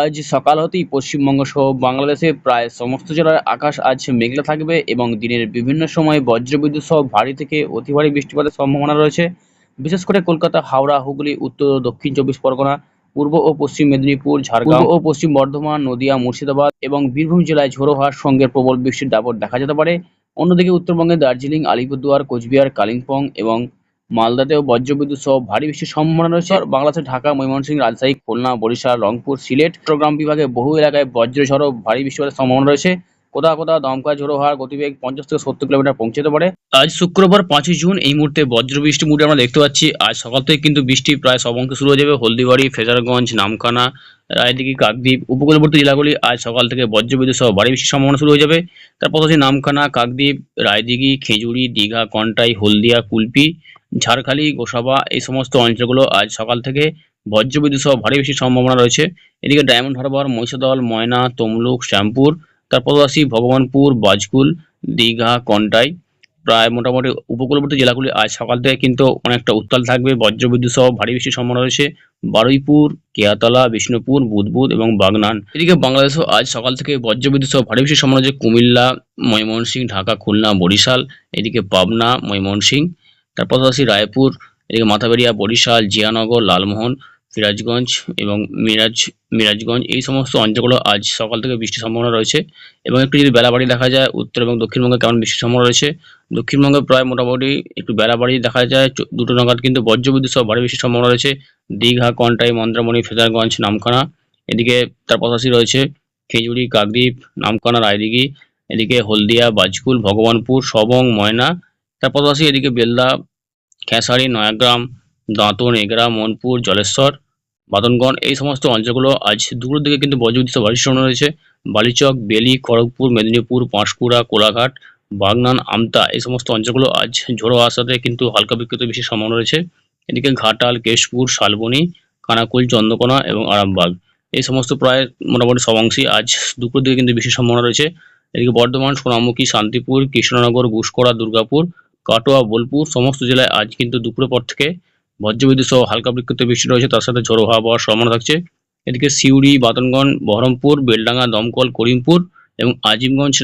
আজ সকাল হতেই পশ্চিমবঙ্গ সহ বাংলাদেশে প্রায় সমস্ত জেলার আকাশ আজ মেঘলা থাকবে এবং দিনের বিভিন্ন সময় বজ্রবিদ্যুৎ সহ ভারী থেকে অতি ভারী বৃষ্টিপাতের সম্ভাবনা রয়েছে। বিশেষ করে কলকাতা, হাওড়া, হুগলি, উত্তর ও দক্ষিণ চব্বিশ পরগনা, পূর্ব ও পশ্চিম মেদিনীপুর, ঝাড়গ্রাম ও পশ্চিম বর্ধমান, নদিয়া, মুর্শিদাবাদ এবং বীরভূম জেলায় ঝোড়ো হাওয়ার সঙ্গে প্রবল বৃষ্টির দাপট দেখা যেতে পারে। অন্যদিকে উত্তরবঙ্গে দার্জিলিং, আলিপুরদুয়ার, কোচবিহার, কালিম্পং এবং মালদাতেও বজ্রবিদ্যুৎ সহ ভারী বৃষ্টির সম্ভাবনা রয়েছে। আর বাংলাদেশের ঢাকা, ময়মনসিংহ, রাজশাহী, খুলনা, বরিশাল, রংপুর, সিলেট, চট্টগ্রাম বিভাগে বহু এলাকায় বজ্রঝড় ও ভারী বৃষ্টিপাতের সম্ভাবনা রয়েছে। কোথাও কোথাও দমকা ঝোড়ো হওয়ার গতিবেগ 50 থেকে 70 কিলোমিটার পৌঁছতে পারে। আজ শুক্রবার 5ই জুন এই মুহূর্তে বজ্র বৃষ্টি মুডে আমরা দেখতে পাচ্ছি। আজ সকাল থেকে কিন্তু বৃষ্টি প্রায় সব অংশে শুরু হয়ে যাবে। হলদিবাড়ি, ফ্রেজারগঞ্জ, নামখানা, রায়দিঘি, কাকদ্বীপ উপকূলবর্তী জেলাগুলি আজ সকাল থেকে বজ্রবিদ্যুৎ সহ ভারী বৃষ্টির সম্ভাবনা শুরু হয়ে যাবে। তারপর হচ্ছে নামখানা, কাকদ্বীপ, রায়দিঘি, খেজুরি, দীঘা, কন্টাই, হলদিয়া, কুলপি, ঝাড়খালি, গোসাবা এই সমস্ত অঞ্চলগুলো আজ সকাল থেকে বজ্রবিদ্যুৎ সহ ভারী বৃষ্টির সম্ভাবনা রয়েছে। এদিকে ডায়মন্ড হারবার, মহিষাদল, ময়না, তমলুক, শ্যামপুর, তারপর আসি ভগবানপুর, বাজকুল, দীঘা, কন্টাই প্রায় মোটামুটি উপকূলবর্তী জেলাগুলি আজ সকাল থেকে কিন্তু অনেকটা উত্তাল থাকবে। বজ্রবিদ্যুৎ সহ ভারী বৃষ্টির সম্ভাবনা রয়েছে বারুইপুর, কেয়াতলা, বিষ্ণুপুর, বুদবুদ এবং বাগনান। এদিকে বাংলাদেশেও আজ সকাল থেকে বজ্রবিদ্যুৎ সহ ভারী বৃষ্টির সম্ভাবনা রয়েছে কুমিল্লা, ময়মনসিংহ, ঢাকা, খুলনা, বরিশাল, এদিকে পাবনা, ময়মনসিংহ, তারপর আসি রায়পুর, এদিকে মাথাবেড়িয়া, বরিশাল, জিয়ানগর, লালমোহন, সিরাজগঞ্জ এবং মিরাজগঞ্জ এই সমস্ত অঞ্চলগুলো আজ সকাল থেকে বৃষ্টির সম্ভাবনা রয়েছে। এবং একটু যদি বেলাবাড়ি দেখা যায় উত্তর এবং দক্ষিণবঙ্গে কেমন বৃষ্টির সম্ভাবনা রয়েছে। দক্ষিণবঙ্গে প্রায় মোটামুটি একটু বেলাবাড়ি দেখা যায় 2টো নাগাদ কিন্তু বজ্রবিদ্যুৎ সহ ভারী বৃষ্টির সম্ভাবনা রয়েছে দীঘা, কন্টাই, মন্দারমণি, ফ্রেজারগঞ্জ, নামখানা। এদিকে তার পাশাপাশি রয়েছে খেজুরি, কাকদ্বীপ, নামখানা, রায়দিঘি, এদিকে হলদিয়া, বাজকুল, ভগবানপুর, সবং, ময়না, তার পাশাপাশি এদিকে বেলদা, খেসারি, নয়াগ্রাম, দাঁতন, এগরা, মনপুর, জলেশ্বর, বাদনগণ এই সমস্ত অঞ্চলগুলো আজ দুপুরের দিকে কিন্তু বজ্রবিদ্যুৎ সহ ভারী সম্ভাবনা রয়েছে। বালিচক, বেলি, খড়গপুর, মেদিনীপুর, পাঁশকুড়া, কোলাঘাট, বাগনান, আমতা এই সমস্ত অঞ্চলগুলো আজ ঝোড়ো হাওয়ার সাথে কিন্তু হালকা বিক্ষিপ্ত বৃষ্টির সম্ভাবনা রয়েছে। এদিকে ঘাটাল, কেশপুর, শালবনী, কানাকুল, চন্দ্রকোনা এবং আরামবাগ এই সমস্ত প্রায় মোটামুটি সব অংশেই আজ দুপুরের দিকে কিন্তু বৃষ্টির সম্ভাবনা রয়েছে। এদিকে বর্ধমান, সোনামুখী, শান্তিপুর, কৃষ্ণনগর, ঘুষকরা, দুর্গাপুর, কাটোয়া, বোলপুর সমস্ত জেলায় আজ কিন্তু দুপুরের পর থেকে বজ্রবিদ্যুৎ সহ হালকা বিক্ষিপ্ত বৃষ্টি রয়েছে, তার সাথে ঝোড়ো হাওয়া বওয়ার সম্ভাবনা থাকছে। এদিকে সিউড়ি, বাদনগঞ্জ, বহরমপুর, বেলডাঙ্গা, দমকল, করিমপুর এবং আজিমগঞ্জ,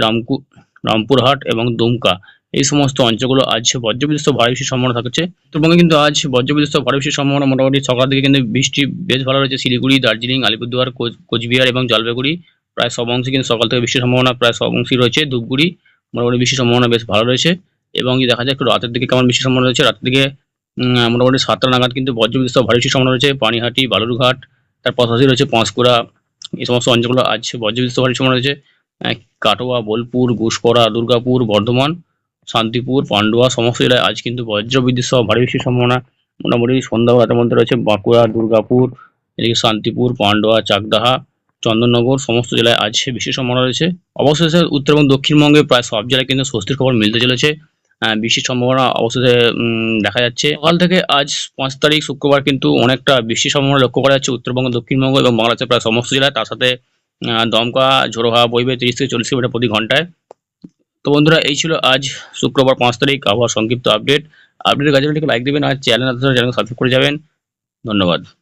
রামপুরহাট এবং দুমকা এই সমস্ত অঞ্চলগুলো আজ বজ্রবিদ্যুৎ সহ ভারী বৃষ্টির সম্ভাবনা থাকছে। উত্তরবঙ্গে কিন্তু আজ বজ্রবিদ্যুৎ সহ ভারী বৃষ্টির সম্ভাবনা মোটামুটি সকাল দিকে কিন্তু বৃষ্টি বেশ ভালো রয়েছে। শিলিগুড়ি, দার্জিলিং, আলিপুরদুয়ার, কোচবিহার এবং জলপাইগুড়ি প্রায় সব অংশে কিন্তু সকাল থেকে বৃষ্টির সম্ভাবনা প্রায় সব অংশেই রয়েছে। ধূপগুড়ি মোটামুটি বৃষ্টির সম্ভাবনা বেশ ভালো রয়েছে। এবং যদি দেখা যায় একটু রাতের দিকে কেমন বৃষ্টির সম্ভাবনা রয়েছে, রাতের দিকে মোটামুটি 7টা নাগাদ কিন্তু বজ্রবিদ্যুৎ সহ ভারী বৃষ্টির সম্ভাবনা রয়েছে। পানিহাটি, বালুরঘাট, তার পাশাপাশি রয়েছে পাঁশকুড়া এই সমস্ত অঞ্চলগুলো আজ বজ্রবিদ্যুৎ সহ ভারী সম্ভাবনা রয়েছে। কাটোয়া, বোলপুর, ঘুষকরা, দুর্গাপুর, বর্ধমান, শান্তিপুর, পান্ডুয়া সমস্ত জেলায় আজ কিন্তু বজ্রবিদ্যুৎ সহ ভারী বৃষ্টির সম্ভাবনা মোটামুটি সন্ধ্যা রাতের মধ্যে রয়েছে। বাঁকুড়া, দুর্গাপুর, এদিকে শান্তিপুর, পান্ডুয়া, চাকদাহা, চন্দননগর সমস্ত জেলায় আজ বৃষ্টির সম্ভাবনা রয়েছে। অবশেষে উত্তর এবং দক্ষিণবঙ্গে প্রায় সব জেলায় কিন্তু স্বস্তির খবর মিলতে চলেছে। বৃষ্টির সম্ভাবনা অবশেষে দেখা যাচ্ছে। সকাল থেকে আজ 5 তারিখ শুক্রবার কিন্তু অনেকটা বৃষ্টির সম্ভাবনা লক্ষ্য করা যাচ্ছে উত্তরবঙ্গ, দক্ষিণবঙ্গ এবং বাংলাদেশের প্রায় সমস্ত জেলায়। তার সাথে দমকা ঝোড়ো হাওয়া বইবে 30 থেকে 40 কিলোমিটার প্রতি ঘন্টায়। তো বন্ধুরা এই ছিল আজ শুক্রবার 5 তারিখ আবহাওয়ার সংক্ষিপ্ত আপডেট। আপডেটের কাছে লাইক দেবেন আর চ্যানেল সাবস্ক্রাইব করে যাবেন। ধন্যবাদ।